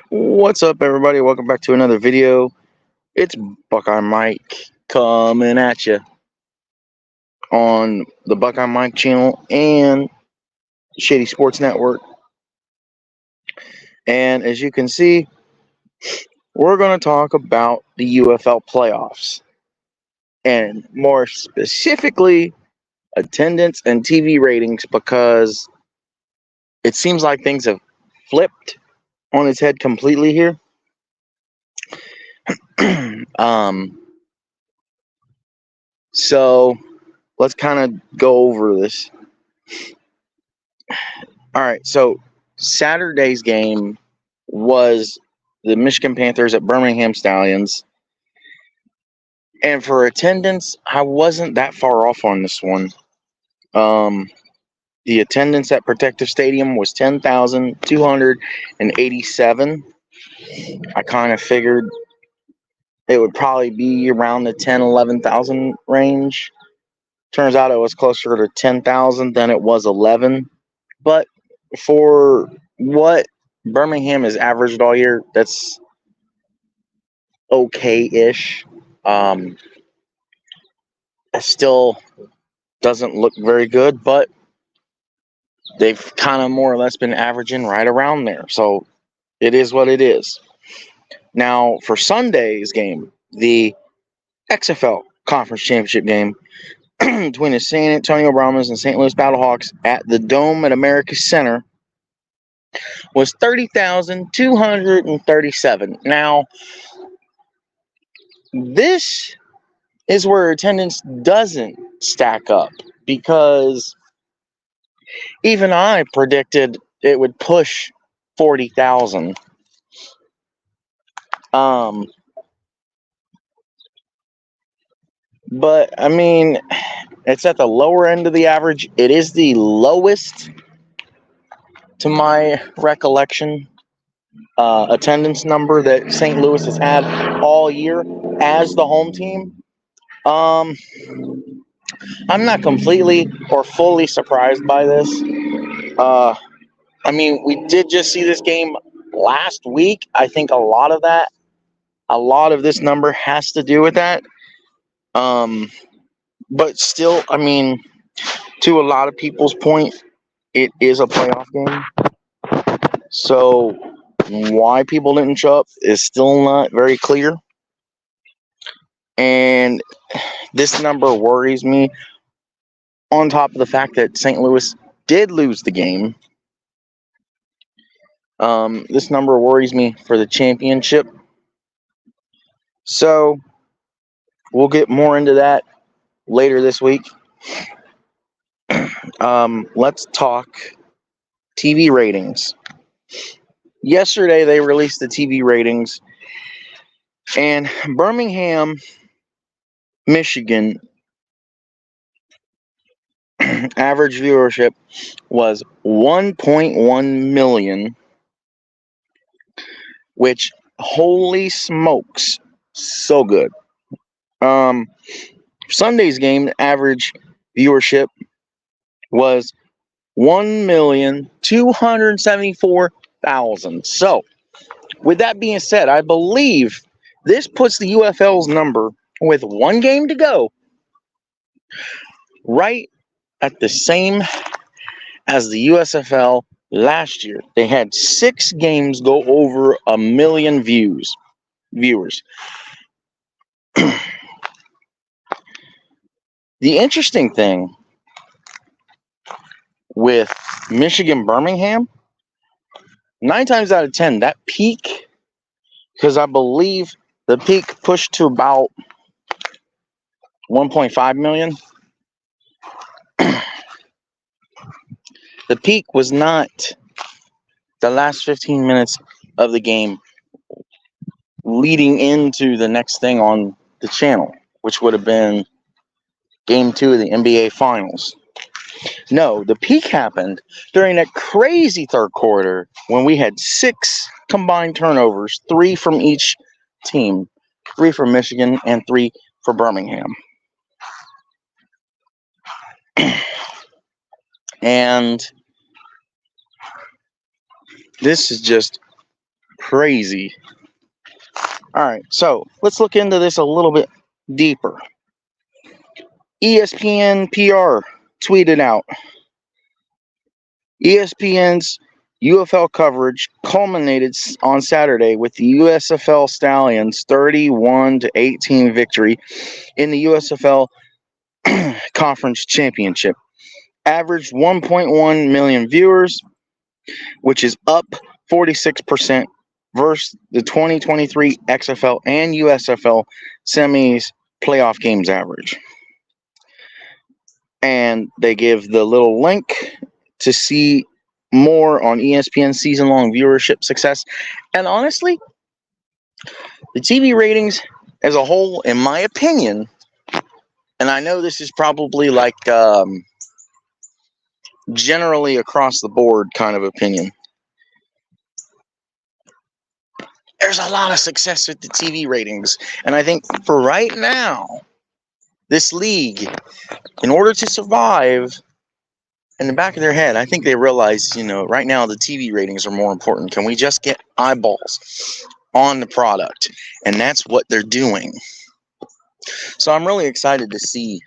What's up, everybody? Welcome back to another video. It's Buckeye Mike coming at you on the Buckeye Mike channel and Shady Sports Network. And as you can see, we're going to talk about the UFL playoffs, and more specifically, attendance and TV ratings, because it seems like things have flipped on its head completely here. So let's kind of go over this. All right, so Saturday's game was the Michigan Panthers at Birmingham Stallions. And for attendance, I wasn't that far off on this one. The attendance at Protective Stadium was 10,287. I kind of figured it would probably be around the 10, 11,000 range. Turns out it was closer to 10,000 than it was 11. But for what Birmingham has averaged all year, that's okay-ish. It still doesn't look very good, but they've kind of more or less been averaging right around there. So it is what it is. Now, for Sunday's game, the XFL Conference Championship game between the San Antonio Brahmas and St. Louis Battlehawks at the Dome at America's Center was 30,237. Now, this is where attendance doesn't stack up, because even I predicted it would push 40,000. But I mean, it's at the lower end of the average. It is the lowest, to my recollection, attendance number that St. Louis has had all year as the home team. I'm not completely or fully surprised by this. I mean, we did just see this game last week. I think a lot of this number has to do with that. But still, I mean, to a lot of people's point, it is a playoff game. So why people didn't show up is still not very clear. And this number worries me, on top of the fact that St. Louis did lose the game. This number worries me for the championship. So we'll get more into that later this week. Let's talk TV ratings. Yesterday, they released the TV ratings, and Birmingham, Michigan, average viewership was 1.1 million, which, holy smokes, so good. Sunday's game average viewership was 1,274,000. So, with that being said, I believe this puts the UFL's number, with one game to go, right at the same as the USFL last year. They had 6 games go over 1 million viewers. The interesting thing with Michigan Birmingham, 9 times out of 10, that peak, because I believe the peak pushed to about 1.5 million. The peak was not the last 15 minutes of the game leading into the next thing on the channel, which would have been Game 2 of the NBA Finals. No, the peak happened during that crazy third quarter when we had 6 combined turnovers, 3 from each team, 3 for Michigan and 3 for Birmingham. And this is just crazy. All right, so let's look into this a little bit deeper. ESPN PR tweeted out, ESPN's UFL coverage culminated on Saturday with the USFL Stallions' 31-18 victory in the USFL Conference Championship. Averaged 1.1 million viewers, which is up 46% versus the 2023 XFL and USFL semis playoff games average. And they give the little link to see more on ESPN season-long viewership success. And honestly, the TV ratings as a whole, in my opinion, and I know this is probably like generally across the board kind of opinion, there's a lot of success with the TV ratings. And I think for right now, this league, in order to survive, in the back of their head, I think they realize, right now the TV ratings are more important. Can we just get eyeballs on the product? And that's what they're doing. So I'm really excited to see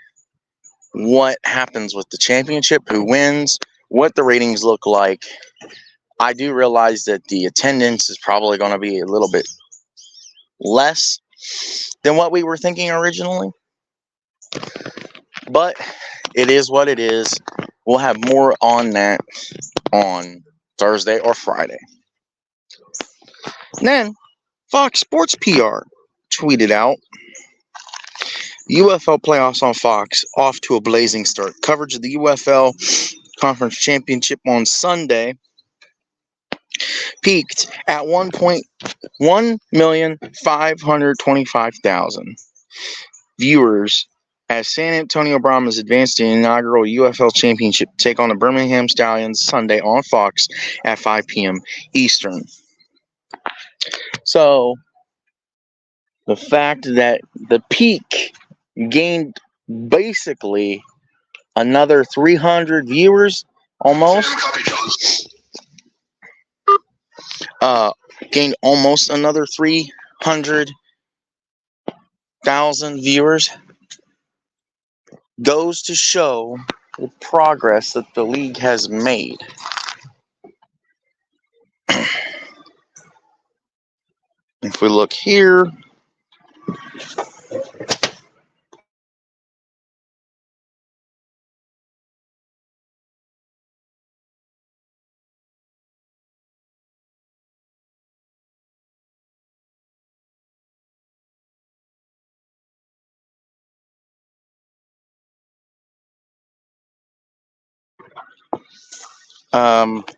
what happens with the championship, who wins, what the ratings look like. I do realize that the attendance is probably going to be a little bit less than what we were thinking originally. But it is what it is. We'll have more on that on Thursday or Friday. And then Fox Sports PR tweeted out, UFL Playoffs on Fox off to a blazing start. Coverage of the UFL Conference Championship on Sunday peaked at 1,525,000 viewers as San Antonio Brahmas advanced to the inaugural UFL Championship to take on the Birmingham Stallions Sunday on Fox at 5 p.m. Eastern. So, the fact that the peak gained basically another 300 viewers almost, gained almost another 300,000 viewers, goes to show the progress that the league has made. If we look here,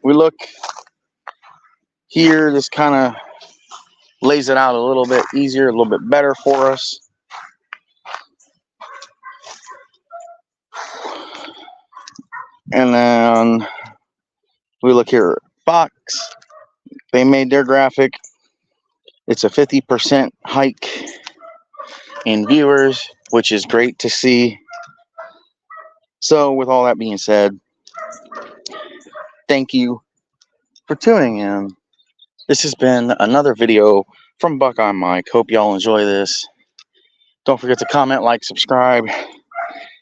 we look here, this kind of lays it out a little bit easier, a little bit better for us. And then we look here at Fox. They made their graphic. It's a 50% hike in viewers, which is great to see. So with all that being said, thank you for tuning in. This has been another video from Buckeye Mike. Hope y'all enjoy this. Don't forget to comment, like, subscribe.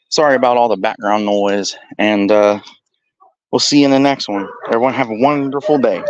Sorry about all the background noise. And we'll see you in the next one. Everyone have a wonderful day.